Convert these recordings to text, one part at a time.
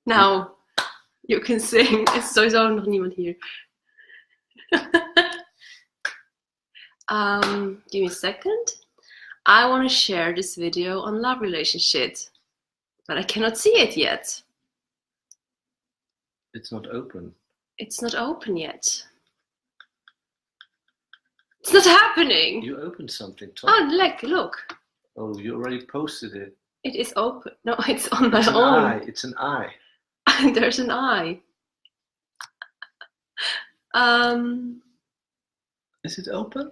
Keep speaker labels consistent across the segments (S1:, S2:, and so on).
S1: Now you can sing. Es ist sowieso noch niemand hier. Give me a second. I want to share this video on LoveRelationShit, but I cannot see it yet.
S2: It's not open.
S1: It's not open yet. It's not happening.
S2: You opened something, Tom.
S1: Oh, look.
S2: Oh, you already posted it.
S1: It is open. No, it's on my
S2: It's an
S1: own.
S2: eye. It's an eye.
S1: There's an eye.
S2: Is it open?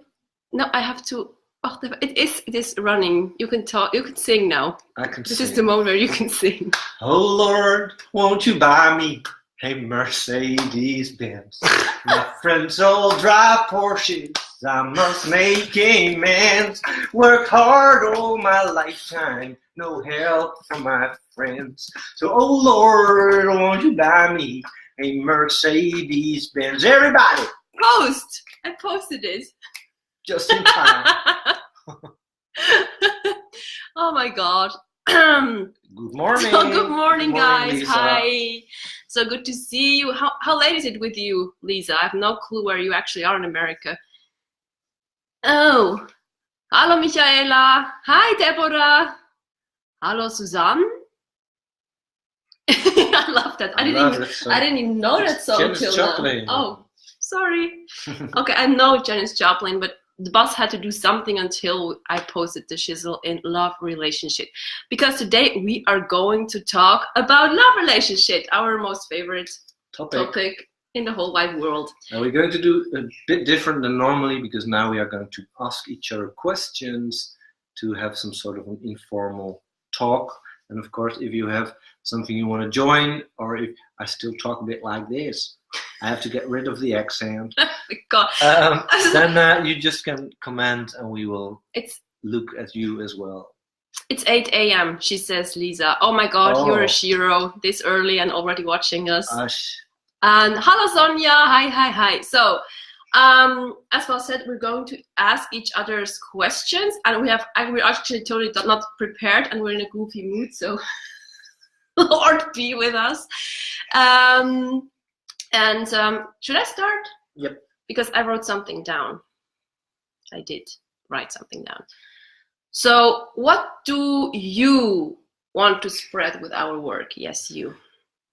S1: No, I have to. Oh, it is running. You can talk. You can sing now.
S2: I can
S1: This
S2: sing.
S1: is the moment where you can sing.
S2: Oh Lord, won't you buy me a Mercedes Benz? My friends all drive Porsches. I must make amends. Worked hard all my lifetime. No help from my friends. So, oh Lord, won't you buy me a Mercedes Benz? Everybody,
S1: Post. I posted it.
S2: just in time.
S1: Oh my God.
S2: Good morning.
S1: So good morning, guys.
S2: Lisa.
S1: Hi. So good to see you. How late is it with you, Lisa? I have no clue where you actually are in America. Oh, hallo Michaela. Hi Deborah. Hallo Susanne. I love that. I didn't even know that song
S2: Janis
S1: till
S2: Joplin.
S1: now. Oh, sorry. Okay, I know Janis Joplin, but the boss had to do something until I posted the shizzle in LoveRelationShit. Because today we are going to talk about LoveRelationShit, our most favorite topic in the whole wide world.
S2: Now we're going to do a bit different than normally, because now we are going to ask each other questions to have some sort of an informal talk. And of course, if you have something you want to join, or if I still talk a bit like this, I have to get rid of the accent.
S1: God.
S2: Then you just can comment and we will look at you as well.
S1: It's 8 a.m., she says, Lisa. Oh my God, you're a hero this early and already watching us. And hello, Sonia. Hi. So, as Paul said, we're going to ask each other's questions, and we're actually totally not prepared, and we're in a goofy mood. So, Lord be with us. Should I start?
S2: Yep.
S1: Because I wrote something down. I did write something down. So, what do you want to spread with our work? Yes, you.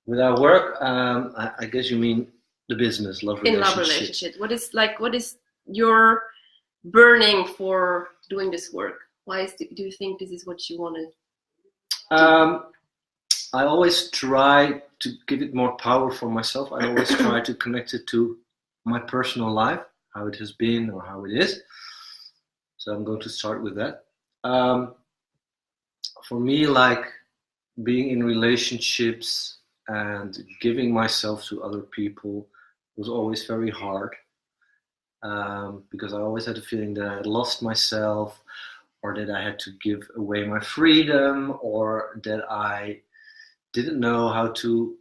S2: With our work, I guess you mean the business, LoveRelationShit.
S1: In LoveRelationShit. What is your burning for doing this work? Why do you think this is what you want to do?
S2: I always try to give it more power for myself. I always try to connect it to my personal life, how it has been or how it is. So I'm going to start with that. For me, like being in relationships and giving myself to other people was always very hard, because I always had a feeling that I had lost myself, or that I had to give away my freedom, or that I didn't know how to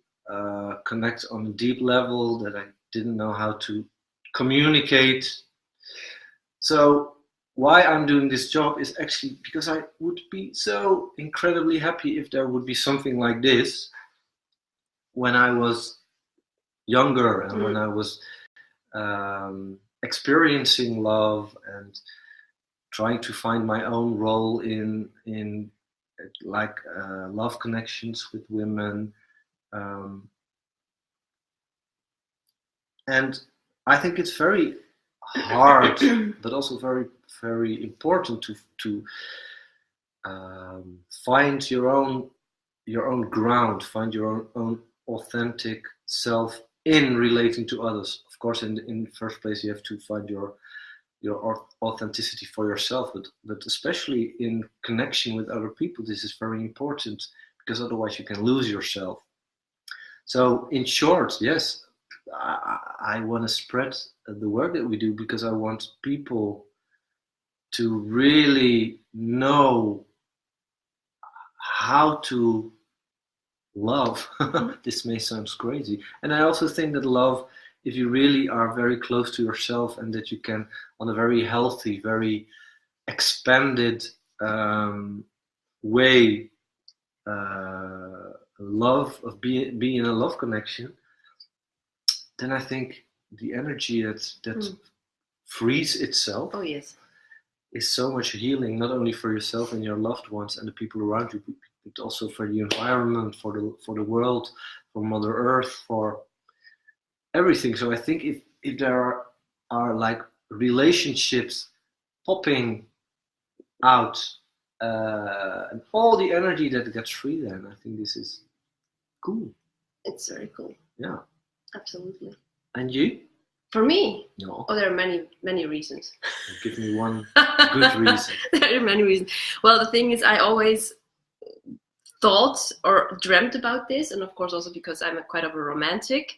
S2: connect on a deep level, that I didn't know how to communicate. So why I'm doing this job is actually because I would be so incredibly happy if there would be something like this when I was younger and when I was experiencing love and trying to find my own role in love connections with women. And I think it's very hard, but also very, very important to find your own ground, find your own authentic self in relating to others. Of course, in the first place, you have to find your authenticity for yourself, but especially in connection with other people, this is very important, because otherwise you can lose yourself. So in short, yes, I want to spread the work that we do, because I want people to really know how to love. This may sound crazy. And I also think that love, if you really are very close to yourself, and that you can, on a very healthy, very expanded way, love, of being in a love connection, then I think the energy that frees itself.
S1: Oh yes.
S2: Is so much healing, not only for yourself and your loved ones and the people around you, but also for the environment, for the world, for Mother Earth, for everything. So I think if there are like relationships popping out and all the energy that gets free, then I think this is cool.
S1: It's very cool.
S2: Yeah.
S1: Absolutely.
S2: And you?
S1: For me?
S2: No.
S1: Oh, there are many reasons.
S2: Give me one good reason.
S1: There are many reasons. Well, the thing is, I always thought or dreamt about this, and of course also because I'm quite of a romantic,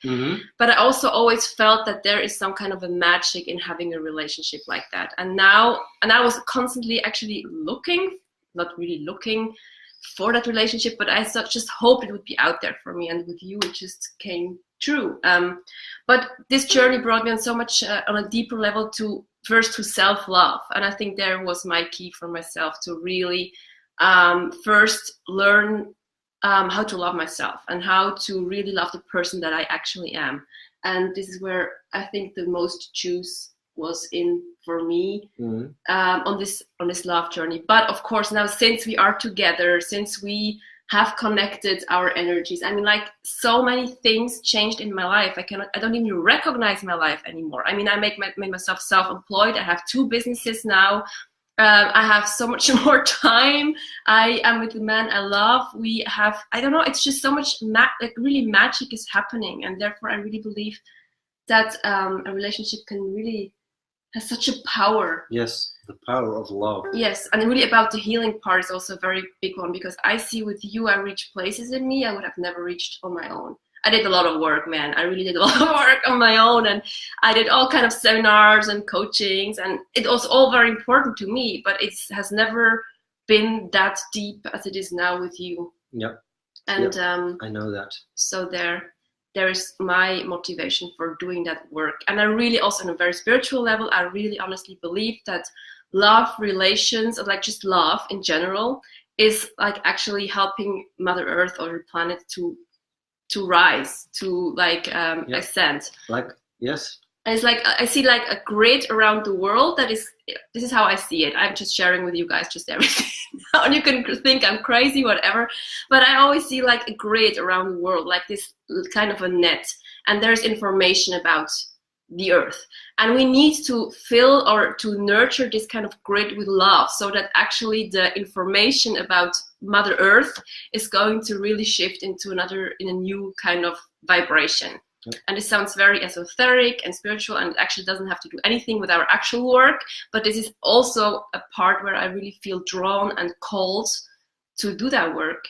S1: but I also always felt that there is some kind of a magic in having a relationship like that. And I was constantly actually looking, not really looking for that relationship, but I just hoped it would be out there for me, and with you it just came true. But this journey brought me on so much on a deeper level to self-love, and I think there was my key for myself to really first learn how to love myself and how to really love the person that I actually am. And this is where I think the most juice was in for me on this love journey. But of course now, since we are together, since we have connected our energies, I mean, like, so many things changed in my life. I don't even recognize my life anymore. I mean, I made myself self-employed. I have 2 businesses now. I have so much more time. I am with the man I love. We have, I don't know, it's just so much, really magic is happening. And therefore I really believe that a relationship can really has such a power.
S2: Yes, the power of love.
S1: Yes, and really about the healing part is also a very big one, because I see with you, I reach places in me I would have never reached on my own. I did a lot of work, man. I really did a lot of work on my own, and I did all kind of seminars and coachings, and it was all very important to me, but it has never been that deep as it is now with you.
S2: Yep.
S1: And
S2: I know that.
S1: So there is my motivation for doing that work. And I really also, on a very spiritual level, I really honestly believe that love, relations, or like just love in general, is like actually helping Mother Earth or the planet to rise, to like ascend.
S2: Like, yes.
S1: And it's like, I see like a grid around the world this is how I see it. I'm just sharing with you guys just everything. And you can think I'm crazy, whatever. But I always see like a grid around the world, like this kind of a net. And there's information about the earth. And we need to fill or to nurture this kind of grid with love, so that actually the information about Mother Earth is going to really shift into in a new kind of vibration. And it sounds very esoteric and spiritual, and it actually doesn't have to do anything with our actual work. But this is also a part where I really feel drawn and called to do that work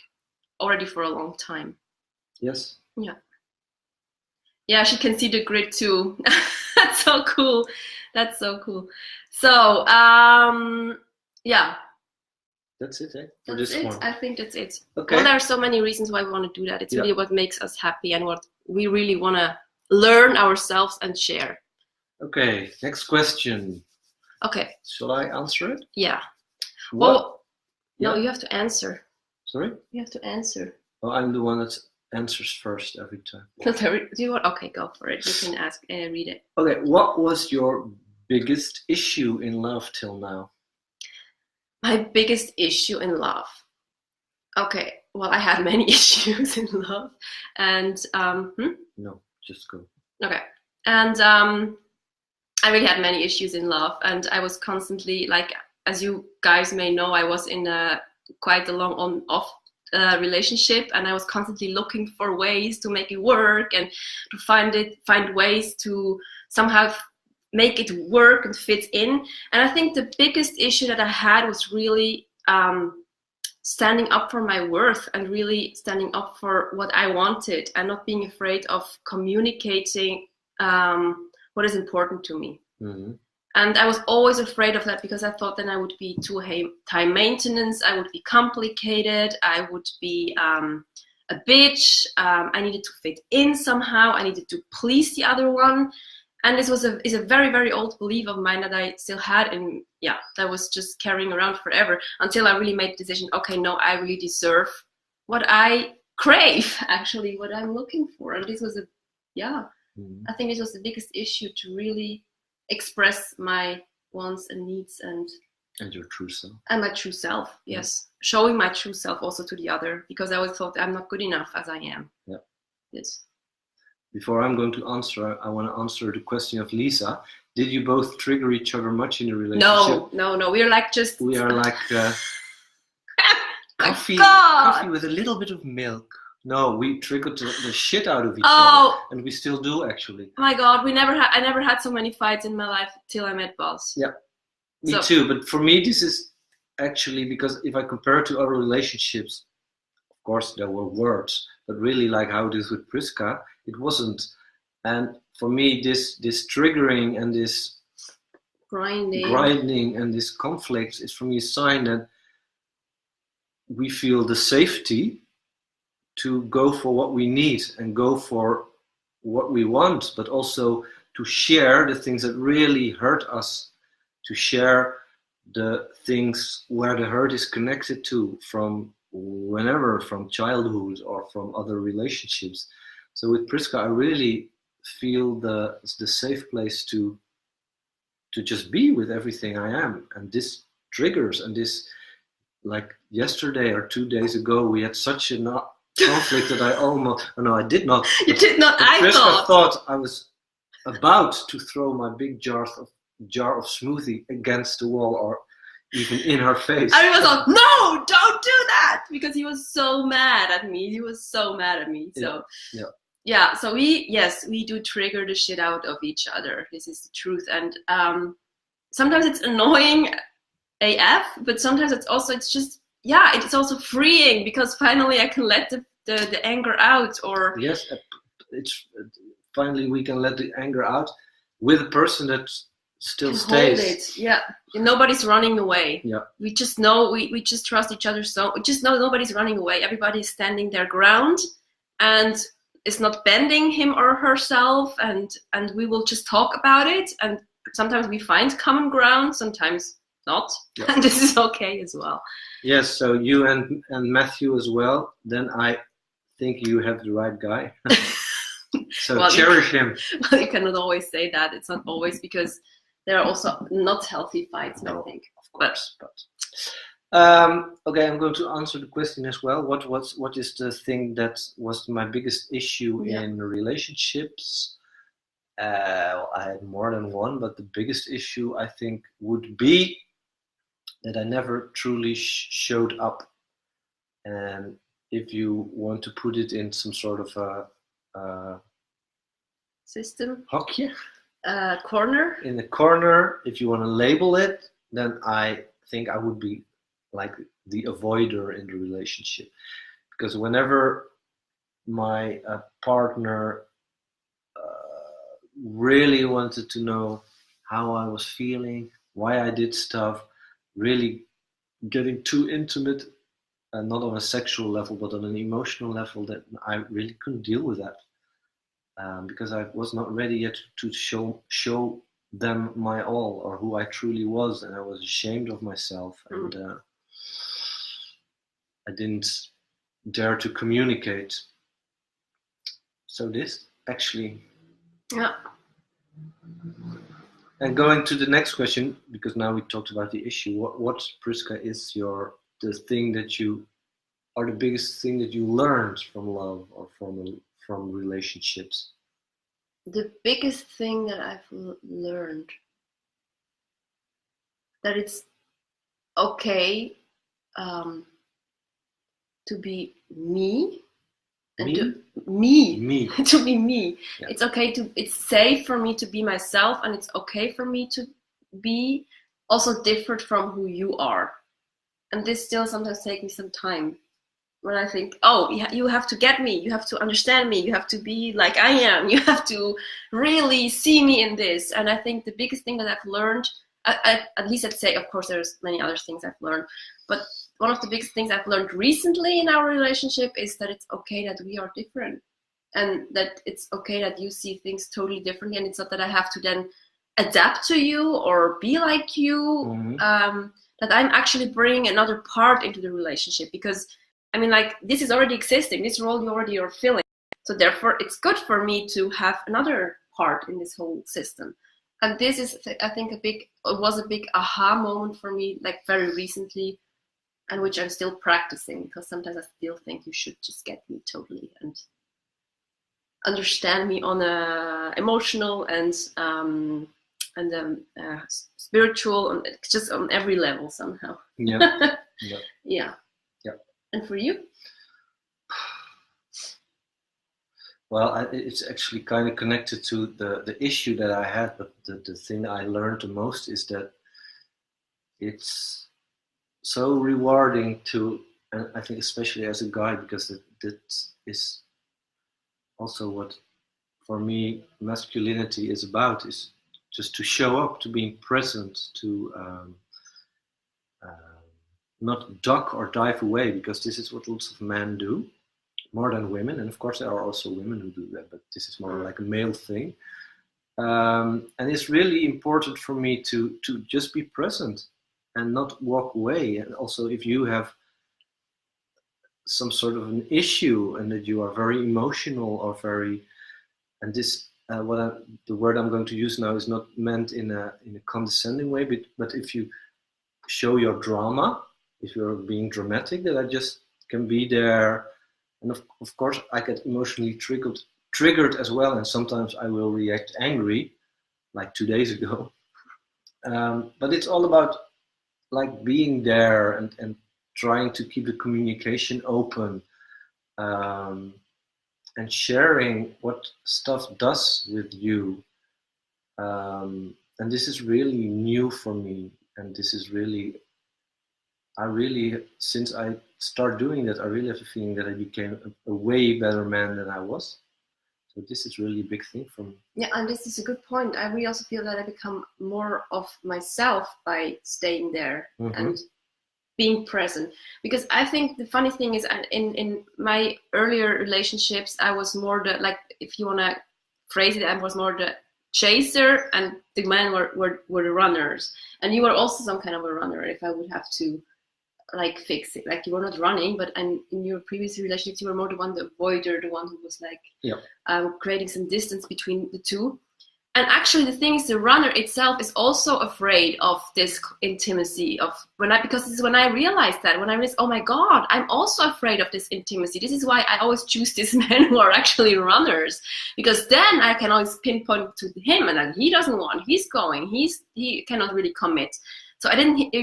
S1: already for a long time.
S2: Yes.
S1: Yeah. Yeah, she can see the grid too. That's so cool. That's so cool. So, yeah.
S2: That's it, eh?
S1: That's it. I think that's it.
S2: Okay.
S1: Well, there are so many reasons why we want to do that. It's really what makes us happy and what we really want to learn ourselves and share.
S2: Okay, next question.
S1: Okay.
S2: Shall I answer it?
S1: Yeah.
S2: What?
S1: Well, no, you have to answer.
S2: Sorry?
S1: You have to answer.
S2: Well, I'm the one that answers first every time.
S1: Do you want? Okay, go for it. You can ask and read it.
S2: Okay, what was your biggest issue in love till now?
S1: My biggest issue in love. Okay, well, I had many issues in love, and
S2: No, just go.
S1: Okay, and I really had many issues in love, and I was constantly, like, as you guys may know, I was in quite a long on-off relationship, and I was constantly looking for ways to make it work and to find ways to somehow make it work and fit in. And I think the biggest issue that I had was really standing up for my worth and really standing up for what I wanted and not being afraid of communicating what is important to me. Mm-hmm. And I was always afraid of that, because I thought then I would be too high maintenance, I would be complicated, I would be a bitch, I needed to fit in somehow, I needed to please the other one. And this is a very, very old belief of mine that I still had, and that was just carrying around forever, until I really made the decision, okay, no, I really deserve what I crave actually what I'm looking for. And this was I think it was the biggest issue, to really express my wants and needs and
S2: your true self.
S1: And my true self, yes. Showing my true self also to the other, because I always thought I'm not good enough as I am.
S2: Yeah.
S1: Yes.
S2: Before I'm going to answer, I want to answer the question of Lisa. Did you both trigger each other much in the relationship?
S1: No. We are like
S2: coffee with a little bit of milk. No, we triggered the shit out of each other, and we still do actually.
S1: Oh my God, I never had so many fights in my life till I met Bas.
S2: Yeah, me too. But for me, this is actually, because if I compare it to other relationships, of course there were words, but really like how it is with Priska, it wasn't. And for me, this triggering and this grinding and this conflict is for me a sign that we feel the safety to go for what we need and go for what we want, but also to share the things that really hurt us, to share the things where the hurt is connected to from whenever, from childhood or from other relationships. So with Priska, I really feel the safe place to just be with everything I am. And this triggers, and this, like yesterday or 2 days ago, we had such a conflict that I did not.
S1: You did not.
S2: Priska thought I was about to throw my big jar of smoothie against the wall or even in her face.
S1: I was like, no, don't do that, because he was so mad at me. So so we do trigger the shit out of each other. This is the truth. And sometimes it's annoying AF, but sometimes it's also freeing, because finally I can let the anger out. Or
S2: yes, it's finally we can let the anger out with a person that still stays.
S1: Hold it. Yeah, nobody's running away.
S2: Yeah,
S1: we just know we just trust each other. So we just know nobody's running away. Everybody's standing their ground and is not bending him or herself. And we will just talk about it. And sometimes we find common ground. Sometimes not. Yeah. And this is okay as well.
S2: Yes. So you and Matthew as well. Then I think you have the right guy. So cherish him.
S1: Well, you cannot always say that. It's not always, because there are also not healthy fights, I think.
S2: Of course. Okay, I'm going to answer the question as well. What is the thing that was my biggest issue in relationships? I had more than one, but the biggest issue I think would be that I never truly showed up. And if you want to put it in some sort of a
S1: system,
S2: hokje,
S1: corner.
S2: In the corner, if you want to label it, then I think I would be like the avoider in the relationship. Because whenever my partner really wanted to know how I was feeling, why I did stuff, really getting too intimate, not on a sexual level, but on an emotional level, that I really couldn't deal with that. Because I was not ready yet to show them my all, or who I truly was, and I was ashamed of myself, and I didn't dare to communicate. So this actually, And going to the next question, because now we talked about the issue. What Priska, is the thing that you are the biggest thing that you learned from love or from relationships?
S1: The biggest thing that I've learned, that it's okay to be me. And to be me. Yeah. It's okay it's safe for me to be myself, and it's okay for me to be also different from who you are. And this still sometimes takes me some time, when I think, you have to get me, you have to understand me, you have to be like I am, you have to really see me in this. And I think the biggest thing that I've learned, at least I'd say, of course there's many other things I've learned, but one of the biggest things I've learned recently in our relationship is that it's okay that we are different, and that it's okay that you see things totally differently, and it's not that I have to then adapt to you or be like you, that I'm actually bringing another part into the relationship. Because I mean, like, this is already existing, this role you already are filling. So therefore, it's good for me to have another part in this whole system. And this is, I think, it was a big aha moment for me, like very recently, and which I'm still practicing, because sometimes I still think you should just get me totally and understand me on a emotional and spiritual, just on every level somehow.
S2: Yeah.
S1: Yeah. And for you?
S2: Well, it's actually kind of connected to the issue that I had, but the thing I learned the most is that it's so rewarding to, and I think especially as a guy, because that is also what, for me, masculinity is about, is just to show up, to being present, to not duck or dive away, because this is what lots of men do, more than women. And of course there are also women who do that, but this is more like a male thing. And it's really important for me to just be present and not walk away. And also, if you have some sort of an issue and that you are very emotional or very, and this the word I'm going to use now is not meant in a condescending way, but if you show your drama, if you're being dramatic, that I just can be there. And of course I get emotionally triggered as well, and sometimes I will react angry, like 2 days ago. But it's all about like being there and trying to keep the communication open, and sharing what stuff does with you. And this is really new for me, and this is really, since I start doing that, I really have a feeling that I became a way better man than I was. So this is really a big thing for me.
S1: Yeah, and this is a good point. I really also feel that I become more of myself by staying there and being present. Because I think the funny thing is, in my earlier relationships, I was more the, like, if you want to phrase it, I was more the chaser and the men were the runners. And you were also some kind of a runner, if I would have to like fix it. Like, you were not running, but in your previous relationships you were more the one, the avoider, the one who was like creating some distance between the two. And actually the thing is, the runner itself is also afraid of this intimacy of because this is when I realized, oh my God, I'm also afraid of this intimacy. This is why I always choose these men who are actually runners, because then I can always pinpoint to him, and then he doesn't want, he's going, he cannot really commit. So I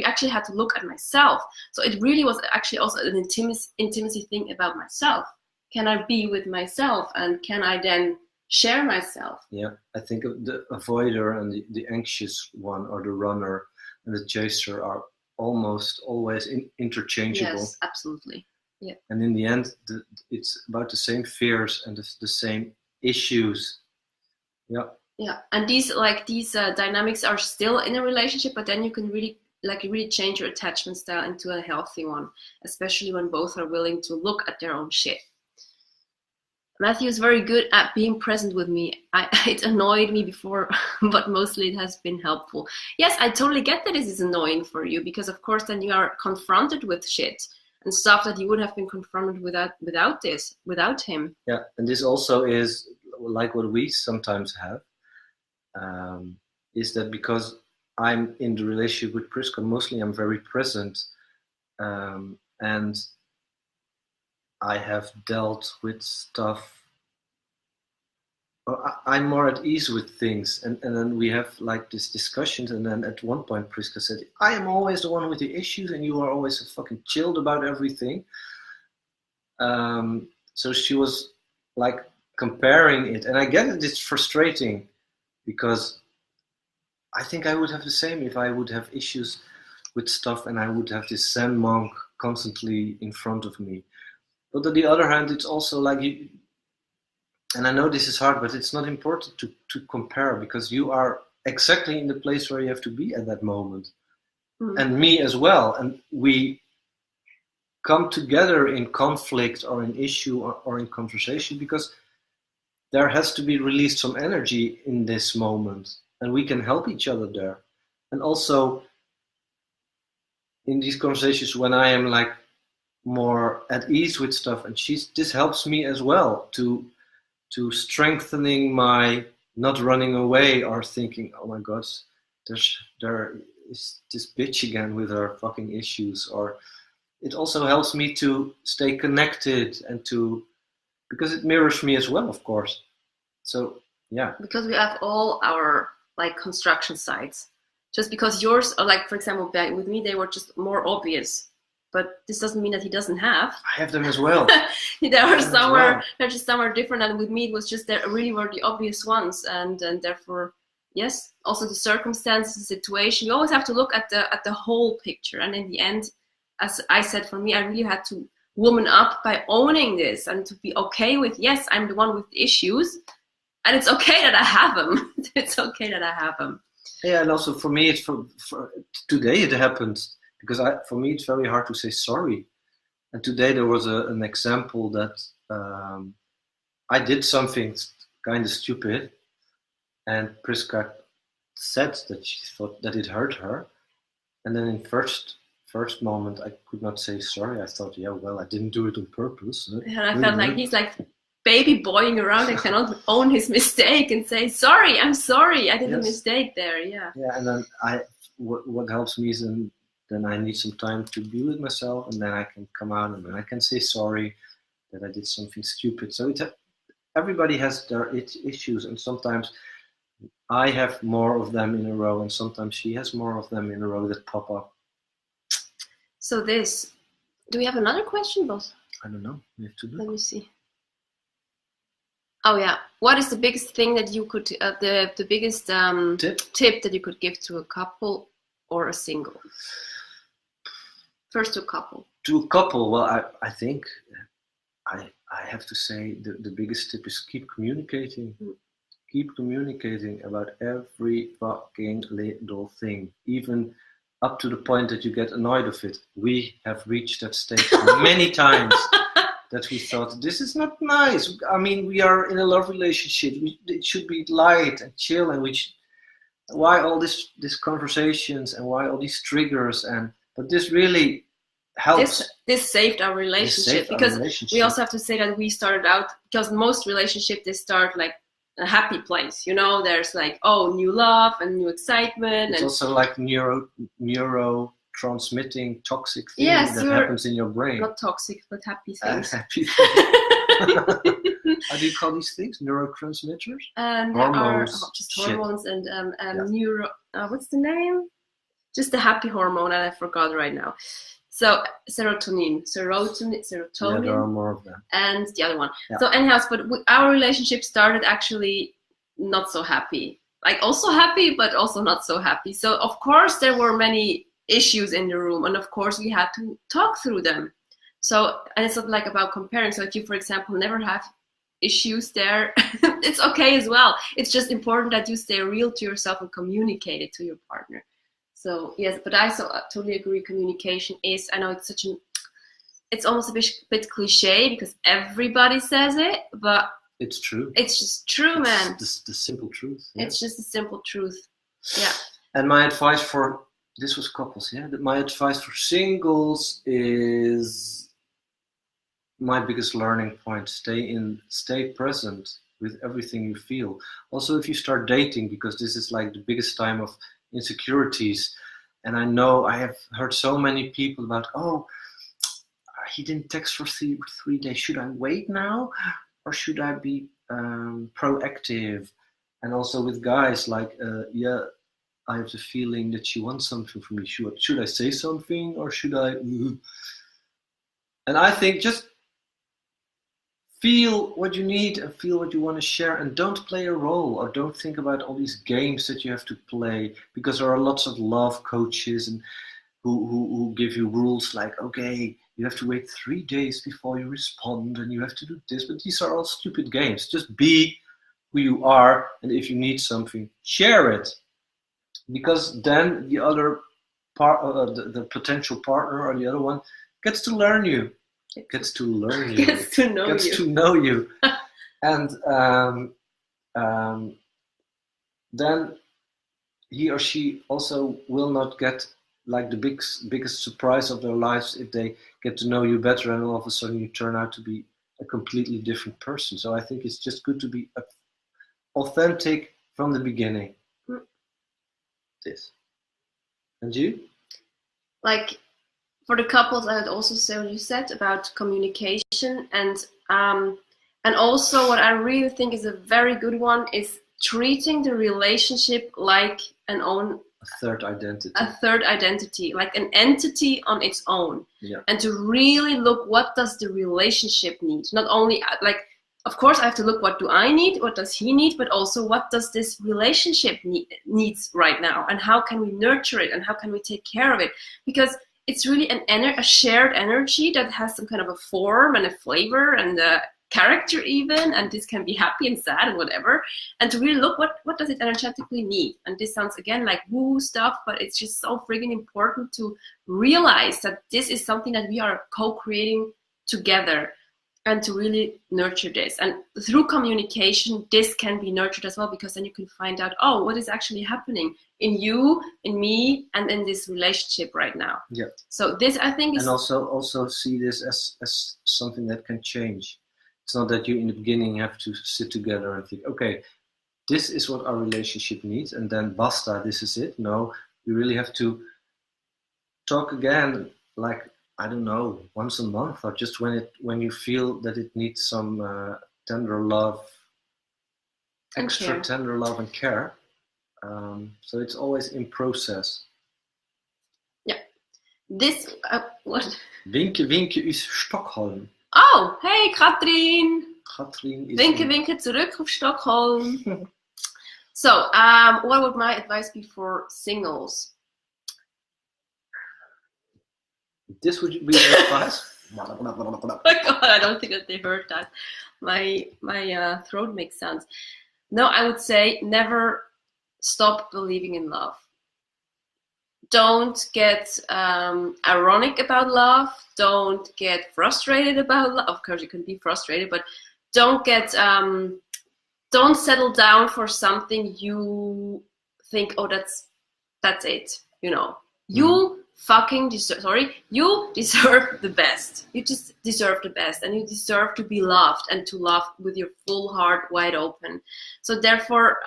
S1: actually had to look at myself. So it really was actually also an intimacy thing about myself. Can I be with myself, and can I then share myself?
S2: Yeah, I think the avoider and the anxious one, or the runner and the chaser, are almost always interchangeable.
S1: Yes, absolutely. Yeah.
S2: And in the end, it's about the same fears and the same issues. Yeah.
S1: Yeah, and these dynamics are still in a relationship, but then you can really change your attachment style into a healthy one, especially when both are willing to look at their own shit. Matthew is very good at being present with me. It annoyed me before, but mostly it has been helpful. Yes, I totally get that this is annoying for you, because of course then you are confronted with shit and stuff that you would have been confronted without him.
S2: Yeah, and this also is like what we sometimes have, is that because I'm in the relationship with Priska, mostly I'm very present, and I have dealt with stuff. I'm more at ease with things, and then we have like these discussions, and then at one point Priska said, I am always the one with the issues and you are always so fucking chilled about everything. So she was like comparing it, and I get it, it's frustrating, because I think I would have the same if I would have issues with stuff and I would have this Zen monk constantly in front of me. But on the other hand, it's also like, and I know this is hard, but it's not important to compare, because you are exactly in the place where you have to be at that moment. And me as well. And we come together in conflict or in issue or in conversation, because there has to be released some energy in this moment, and we can help each other there. And also in these conversations, when I am like more at ease with stuff, and this helps me as well to strengthening my not running away or thinking, oh my god, there is this bitch again with her fucking issues. Or it also helps me to stay connected and because it mirrors me as well, of course. So yeah,
S1: because we have all our like construction sites. Just because yours are like, for example, with me, they were just more obvious. But this doesn't mean that he doesn't have.
S2: I have them as well.
S1: They're just somewhere different. And with me, it was just there really were the obvious ones. And therefore, yes, also the circumstances, the situation. You always have to look at the whole picture. And in the end, as I said, for me, I really had to woman up by owning this and to be okay with, yes, I'm the one with the issues. And it's okay that I have them. It's okay that I have them.
S2: Yeah, and also for me, it's for today it happened. Because for me, it's very hard to say sorry. And today there was an example that I did something kind of stupid, and Priska said that she thought that it hurt her. And then in first moment, I could not say sorry. I thought, yeah, well, I didn't do it on purpose.
S1: And I felt like he's like baby boying around and cannot own his mistake and say, sorry, I'm sorry, I did a mistake there. Yeah.
S2: Yeah, and then what helps me is then I need some time to be with myself, and then I can come out and then I can say sorry that I did something stupid. So everybody has their issues, and sometimes I have more of them in a row, and sometimes she has more of them in a row that pop up.
S1: So do we have another question, boss?
S2: I don't know. We have to do.
S1: Let me see. Oh yeah, what is the biggest thing that you could, the biggest tip that you could give to a couple or a single? First to a couple.
S2: To a couple, well, I think I have to say the biggest tip is keep communicating. Keep communicating about every fucking little thing, even up to the point that you get annoyed of it. We have reached that stage many times that we thought, this is not nice. I mean, we are in a love relationship. It should be light and chill, and why all these conversations and why all these triggers but this really helps.
S1: This saved our relationship we also have to say that we started out, because most relationships, they start like a happy place, there's like, oh, new love and new excitement.
S2: It's also like neuro transmitting toxic things that happens in your brain.
S1: Not toxic, but happy things.
S2: Happy things. How do you call these things? Neurotransmitters?
S1: Hormones. Just hormones. Shit. And neuro. What's the name? Just the happy hormone, and I forgot right now. So serotonin.
S2: Yeah, there are more of them.
S1: And the other one. Yeah. So anyhow, but our relationship started actually not so happy. Like also happy, but also not so happy. So of course there were many issues in the room, and of course we had to talk through them. So, and it's not like about comparing. So if you, for example, never have issues there, it's okay as well. It's just important that you stay real to yourself and communicate it to your partner. So yes, but I totally agree. Communication is, I know it's almost a bit cliche because everybody says it, but
S2: it's true.
S1: It's just true, man.
S2: It's the simple truth. Yeah.
S1: It's just the simple truth. Yeah.
S2: And my advice this was couples, yeah. My advice for singles is my biggest learning point. Stay present with everything you feel. Also, if you start dating, because this is like the biggest time of insecurities, and I know I have heard so many people about, oh, he didn't text for three days. Should I wait now, or should I be proactive? And also with guys, like, yeah, I have the feeling that she wants something from me. Should I say something, or should I? And I think just feel what you need and feel what you want to share, and don't play a role, or don't think about all these games that you have to play, because there are lots of love coaches and who give you rules like, okay, you have to wait 3 days before you respond, and you have to do this. But these are all stupid games. Just be who you are, and if you need something, share it, because then the other part, the potential partner or the other one, gets to learn you. Gets to know you. And then he or she also will not get like the biggest surprise of their lives if they get to know you better and all of a sudden you turn out to be a completely different person. So I think it's just good to be authentic from the beginning. This. And you?
S1: Like, for the couples, I would also say what you said about communication, and also what I really think is a very good one is treating the relationship like a third identity, like an entity on its own.
S2: Yeah.
S1: And to really look, what does the relationship need? Not only, like, of course I have to look, what do I need, what does he need, but also what does this relationship needs right now, and how can we nurture it, and how can we take care of it? Because it's really a shared energy that has some kind of a form and a flavor and a character even, and this can be happy and sad and whatever, and to really look, what does it energetically need? And this sounds again like woo stuff, but it's just so friggin' important to realize that this is something that we are co-creating together, and to really nurture this. And through communication, this can be nurtured as well, because then you can find out, oh, what is actually happening in you, in me, and in this relationship right now.
S2: Yeah.
S1: So this, I think, is...
S2: And also see this as something that can change. It's not that you in the beginning have to sit together and think, okay, this is what our relationship needs, and then basta, this is it. No, you really have to talk again, like, I don't know, once a month, or just when you feel that it needs some tender love, extra tender love and care. So it's always in process.
S1: Yeah. This, what?
S2: Winke, winke is Stockholm.
S1: Oh, hey, Katrin.
S2: Katrin is...
S1: Winke, winke zurück auf Stockholm. So, what would my advice be for singles?
S2: This would be your advice?
S1: Oh my God, I don't think that they heard that. My throat makes sounds. No, I would say never stop believing in love. Don't get ironic about love. Don't get frustrated about love. Of course, you can be frustrated, but don't get don't settle down for something you think, oh, that's it. You know, you fucking deserve, you deserve the best. You just deserve the best, and you deserve to be loved, and to love with your full heart wide open. So therefore,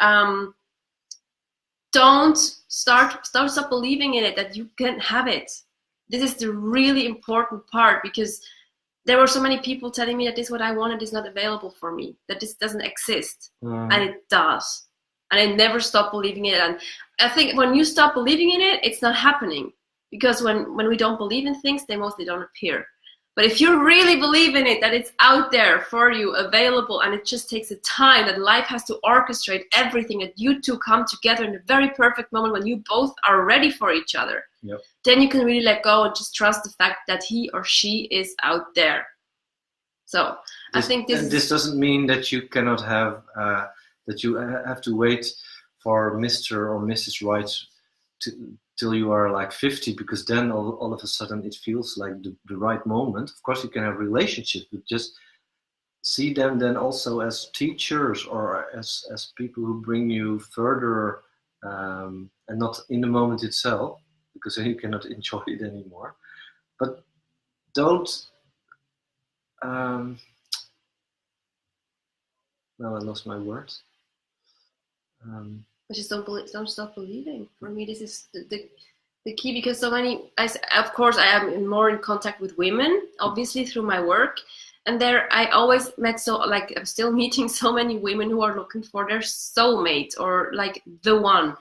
S1: don't stop believing in it, that you can have it. This is the really important part, because there were so many people telling me that this, what I wanted, is not available for me, that this doesn't exist. And it does. And I never stop believing in it. And I think when you stop believing in it, it's not happening. Because when we don't believe in things, they mostly don't appear. But if you really believe in it, that it's out there for you, available, and it just takes a time, that life has to orchestrate everything, that you two come together in a very perfect moment when you both are ready for each other, then you can really let go and just trust the fact that he or she is out there. So I think this
S2: doesn't mean that you cannot have, that you have to wait for Mr. or Mrs. Right till you are like 50, because then all of a sudden it feels like the right moment. Of course you can have relationships, but just see them then also as teachers, or as people who bring you further, and not in the moment itself, because then you cannot enjoy it anymore. But don't now I lost my words.
S1: But just don't stop believing. For me, this is the key, because so many, of course, I am more in contact with women, obviously through my work, and there I always met, so like I'm still meeting so many women who are looking for their soulmate, or like the one.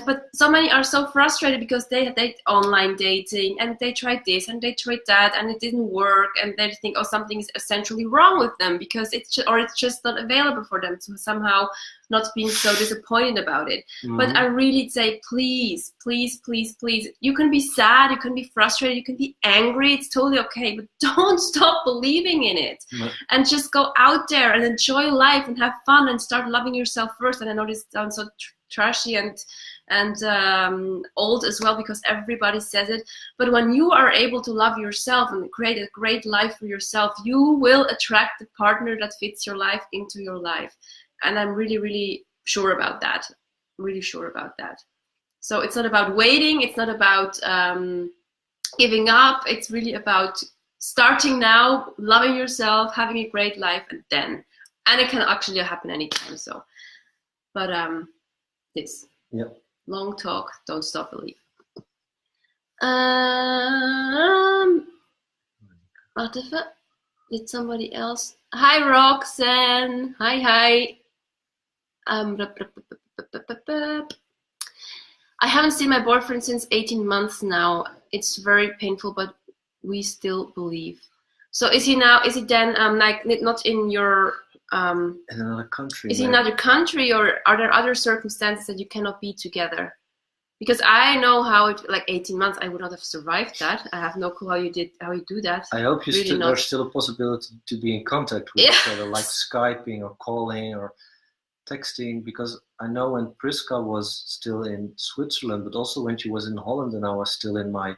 S1: But so many are so frustrated because they online dating, and they tried this and they tried that, and it didn't work, and they think, oh, something is essentially wrong with them, because it's just not available for them, to somehow not being so disappointed about it. But I really say, please, please, please, please, you can be sad, you can be frustrated, you can be angry, it's totally okay, but don't stop believing in it. And just go out there and enjoy life and have fun and start loving yourself first. And I know this sounds so trashy and old as well, because everybody says it, but when you are able to love yourself and create a great life for yourself, you will attract the partner that fits your life into your life. And I'm really, really sure about that. Really sure about that. So it's not about waiting. It's not about giving up. It's really about starting now, loving yourself, having a great life, and it can actually happen anytime. So, but this long talk, don't stop believe. What if did somebody else? Hi Roxanne. Hi. I haven't seen my boyfriend since 18 months now. It's very painful, but we still believe. So is he then like not in your
S2: in another country?
S1: Is he in another country, or are there other circumstances that you cannot be together? Because I know how it, like 18 months, I would not have survived that. I have no clue how you do that.
S2: I hope there's still a possibility to be in contact with each other, like Skyping or calling or texting, because I know when Priska was still in Switzerland, but also when she was in Holland and I was still in my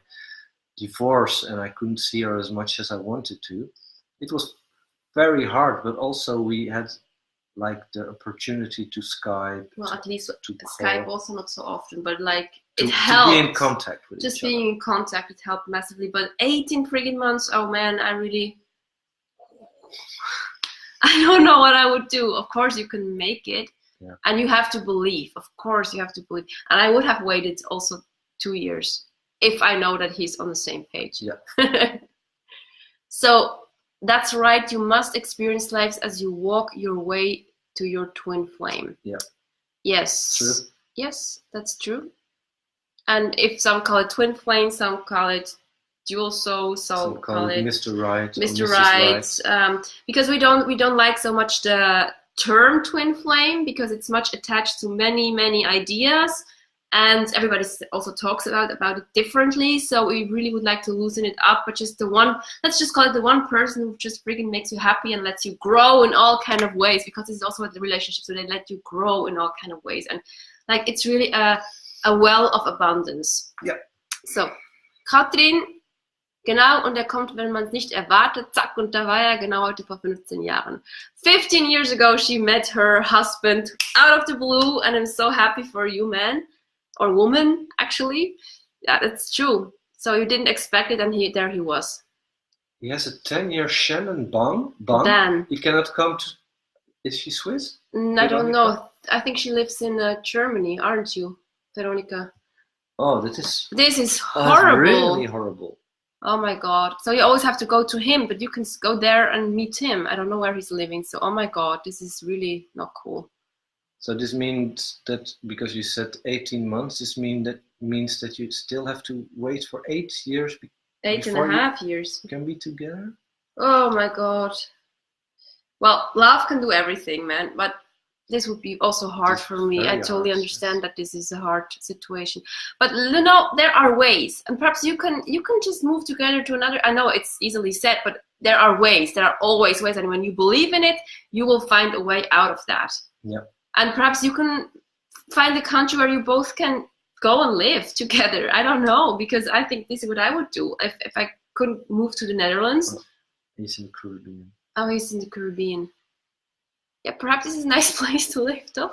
S2: divorce and I couldn't see her as much as I wanted to, it was very hard, but also we had like the opportunity to Skype.
S1: Well, at least to Skype also not so often, but like it helped.
S2: To be in contact with
S1: just being in contact, it helped massively. But 18 friggin' months, oh man, I don't know what I would do. Of course you can make it, and you have to believe. Of course you have to believe. And I would have waited also 2 years if I know that he's on the same page.
S2: Yeah.
S1: So that's right. You must experience life as you walk your way to your twin flame.
S2: Yeah.
S1: Yes.
S2: True.
S1: Yes, that's true. And if some call it twin flame, some call it dual soul, some call it
S2: Mr. Right.
S1: Mr. Right. Because we don't like so much the term twin flame, because it's much attached to many ideas. And everybody also talks about it differently. So we really would like to loosen it up, but just let's just call it the one person who just freaking makes you happy and lets you grow in all kind of ways, because it's also what the relationships, so they let you grow in all kind of ways. And like, it's really a well of abundance.
S2: Yeah.
S1: So, Katrin, genau, und kommt, wenn man es nicht erwartet, zack, und da war genau heute vor 15 Jahren. 15 years ago, she met her husband out of the blue, and I'm so happy for you, man. Or woman, actually. Yeah, that's true. So you didn't expect it, and there he was.
S2: He has a 10-year Shannon bond.
S1: Dan.
S2: He cannot come to... Is she Swiss?
S1: I don't know. I think she lives in Germany, aren't you, Veronica?
S2: Oh, this
S1: is horrible.
S2: Really horrible.
S1: Oh my God. So you always have to go to him, but you can go there and meet him. I don't know where he's living. So, oh my God, this is really not cool.
S2: So this means that, because you said 18 months, this means that you still have to wait for 8 years.
S1: 8.5 years.
S2: Can be together?
S1: Oh my God. Well, love can do everything, man. But this would be also hard for me. I totally understand that this is a hard situation. But there are ways. And perhaps you can just move together to another. I know it's easily said, but there are ways. There are always ways. And when you believe in it, you will find a way out of that.
S2: Yeah.
S1: And perhaps you can find a country where you both can go and live together. I don't know, because I think this is what I would do if I couldn't move to the Netherlands.
S2: He's in the Caribbean.
S1: Oh, he's in the Caribbean. Yeah, perhaps this is a nice place to live, though.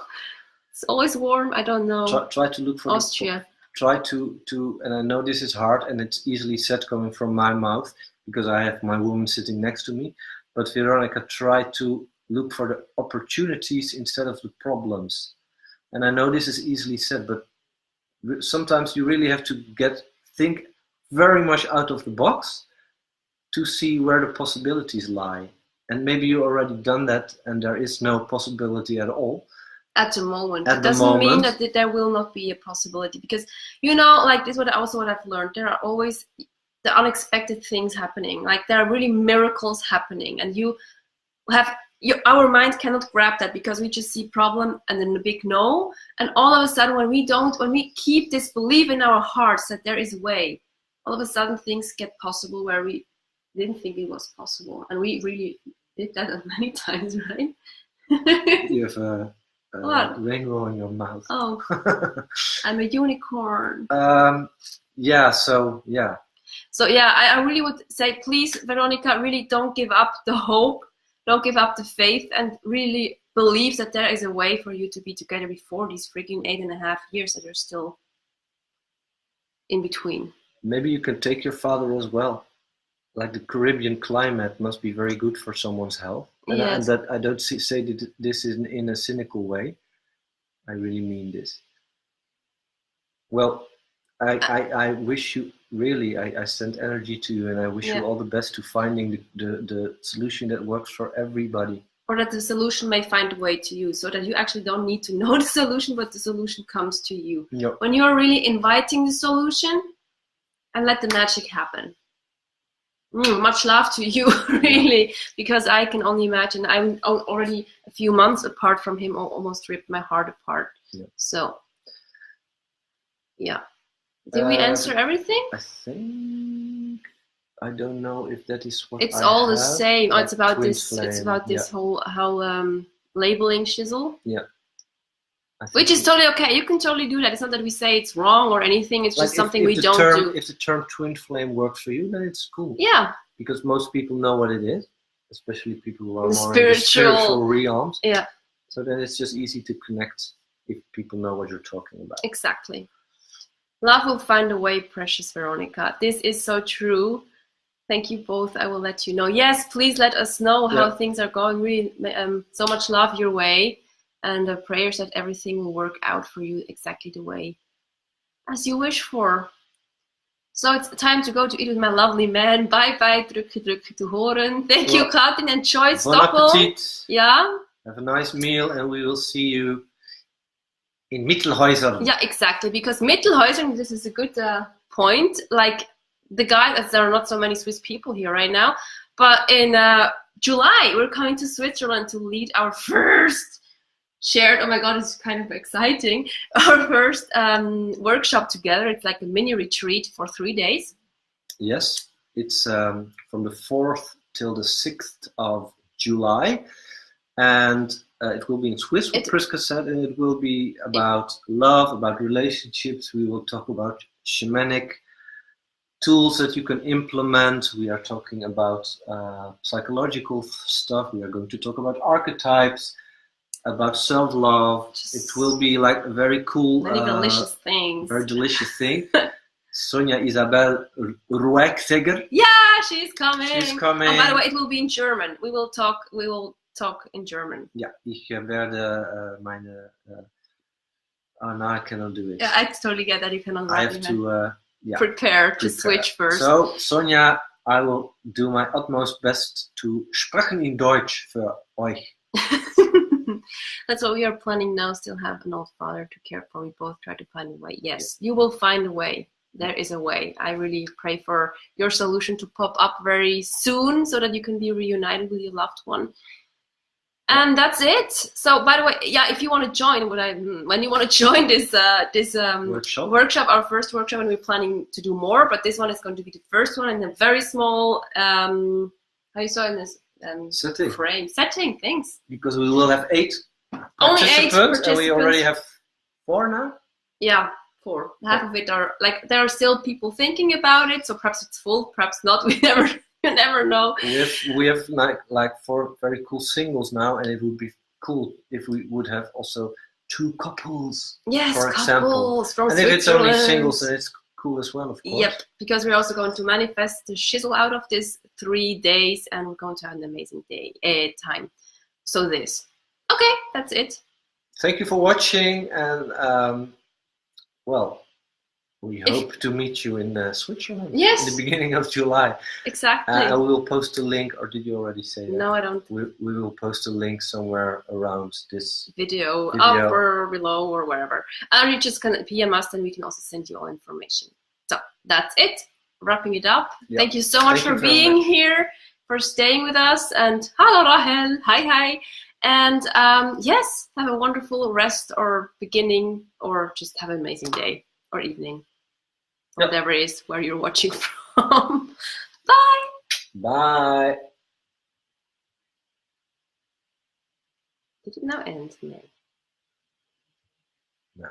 S1: It's always warm. I don't know.
S2: Try to look for
S1: Austria.
S2: Try to, and I know this is hard, and it's easily said coming from my mouth, because I have my woman sitting next to me. But Veronica, try to look for the opportunities instead of the problems. And I know this is easily said, but sometimes you really have to think very much out of the box to see where the possibilities lie. And maybe you already done that and there is no possibility at all.
S1: At the moment. It doesn't mean that there will not be a possibility, because, like this is what I've learned. There are always the unexpected things happening. Like, there are really miracles happening, and our mind cannot grab that, because we just see problem and then the big no, and all of a sudden when we keep this belief in our hearts that there is a way, all of a sudden things get possible where we didn't think it was possible, and we really did that many times, right?
S2: You have a rainbow in your mouth.
S1: Oh, I'm a unicorn.
S2: So yeah.
S1: So yeah, I really would say, please, Veronica, really don't give up the hope. Don't give up the faith, and really believe that there is a way for you to be together before these freaking 8.5 years that are still in between.
S2: Maybe you can take your father as well. Like the Caribbean climate must be very good for someone's health. And that I don't say that this in a cynical way. I really mean this. Well, I wish you, really, I send energy to you, and I wish you all the best to finding the solution that works for everybody.
S1: Or that the solution may find a way to you, so that you actually don't need to know the solution, but the solution comes to you.
S2: Yep.
S1: When you're really inviting the solution, and let the magic happen. Much love to you, really, because I can only imagine. I'm already a few months apart from him, almost ripped my heart apart.
S2: Yeah.
S1: So, yeah. Did we answer everything?
S2: I think, I don't know if that is what
S1: it's all the same.
S2: Like
S1: it's about this.
S2: flame.
S1: It's about this whole labeling shizzle.
S2: Yeah.
S1: Which is totally okay. You can totally do that. It's not that we say it's wrong or anything. It's just something we don't do.
S2: If the term twin flame works for you, then it's cool.
S1: Yeah.
S2: Because most people know what it is, especially people who are more in the spiritual realms.
S1: Yeah.
S2: So then it's just easy to connect if people know what you're talking about.
S1: Exactly. Love will find a way, precious Veronica. This is so true. Thank you both. I will let you know. Yes, please let us know how things are going. Really, so much love your way. And prayers that everything will work out for you exactly the way as you wish for. So it's time to go to eat with my lovely man. Bye bye, druk to horen. Thank you, Katin and Joyce.
S2: Bon appetit.
S1: Yeah.
S2: Have a nice meal, and we will see you in Mittelhäusern.
S1: Yeah, exactly. Because Mittelhäusern, this is a good point. Like the guy, as there are not so many Swiss people here right now, but in July we're coming to Switzerland to lead our first shared, oh my god, it's kind of exciting, our first workshop together. It's like a mini retreat for 3 days.
S2: Yes, it's from the 4th till the 6th of July, and it will be in Swiss, what Priska said, and it will be about love, about relationships. We will talk about shamanic tools that you can implement. We are talking about psychological stuff. We are going to talk about archetypes, about self-love. It will be like a very cool,
S1: very delicious things.
S2: Very delicious thing. Sonia Isabel Rueckseger.
S1: Yeah, she's coming.
S2: She's coming.
S1: And by the way, it will be in German. We will talk in German.
S2: Ja, ich werde meine. Oh, no, I cannot do it.
S1: Yeah, I totally get that you cannot.
S2: I have to
S1: prepare to switch first.
S2: So, Sonia, I will do my utmost best to sprechen in Deutsch für euch.
S1: That's what we are planning now. Still have an old father to care for. We both try to find a way. Yes, you will find a way. There is a way. I really pray for your solution to pop up very soon so that you can be reunited with your loved one. And that's it. So, by the way, yeah, if you want to join, when you want to join this workshop, our first workshop, and we're planning to do more, but this one is going to be the first one in a very small, how you saw in this setting, thanks.
S2: Because we will have 8
S1: only 8 participants,
S2: and we already have 4 now.
S1: Yeah, 4. Half of it are like there are still people thinking about it, so perhaps it's full, perhaps not. You never know.
S2: We have like 4 very cool singles now, and it would be cool if we would have also 2 couples.
S1: Yes,
S2: for
S1: couples
S2: example.
S1: from
S2: and
S1: Switzerland.
S2: If it's only singles, then it's cool as well, of course.
S1: Yep, because we're also going to manifest the shizzle out of this 3 days, and we're going to have an amazing time. So okay, that's it.
S2: Thank you for watching, and well, we hope to meet you in Switzerland.
S1: Yes.
S2: In the beginning of July.
S1: Exactly.
S2: And we will post a link, or did you already say that?
S1: No, I don't.
S2: We will post a link somewhere around this
S1: video, up or below or wherever. And you just can PM us, and we can also send you all information. So that's it. Wrapping it up. Yep. Thank you so much for being here, for staying with us. And hello, Rahel. Hi. And yes, have a wonderful rest or beginning, or just have an amazing day or evening. Whatever it is where you're watching from. Bye.
S2: Bye.
S1: Did it now end? No.
S2: No.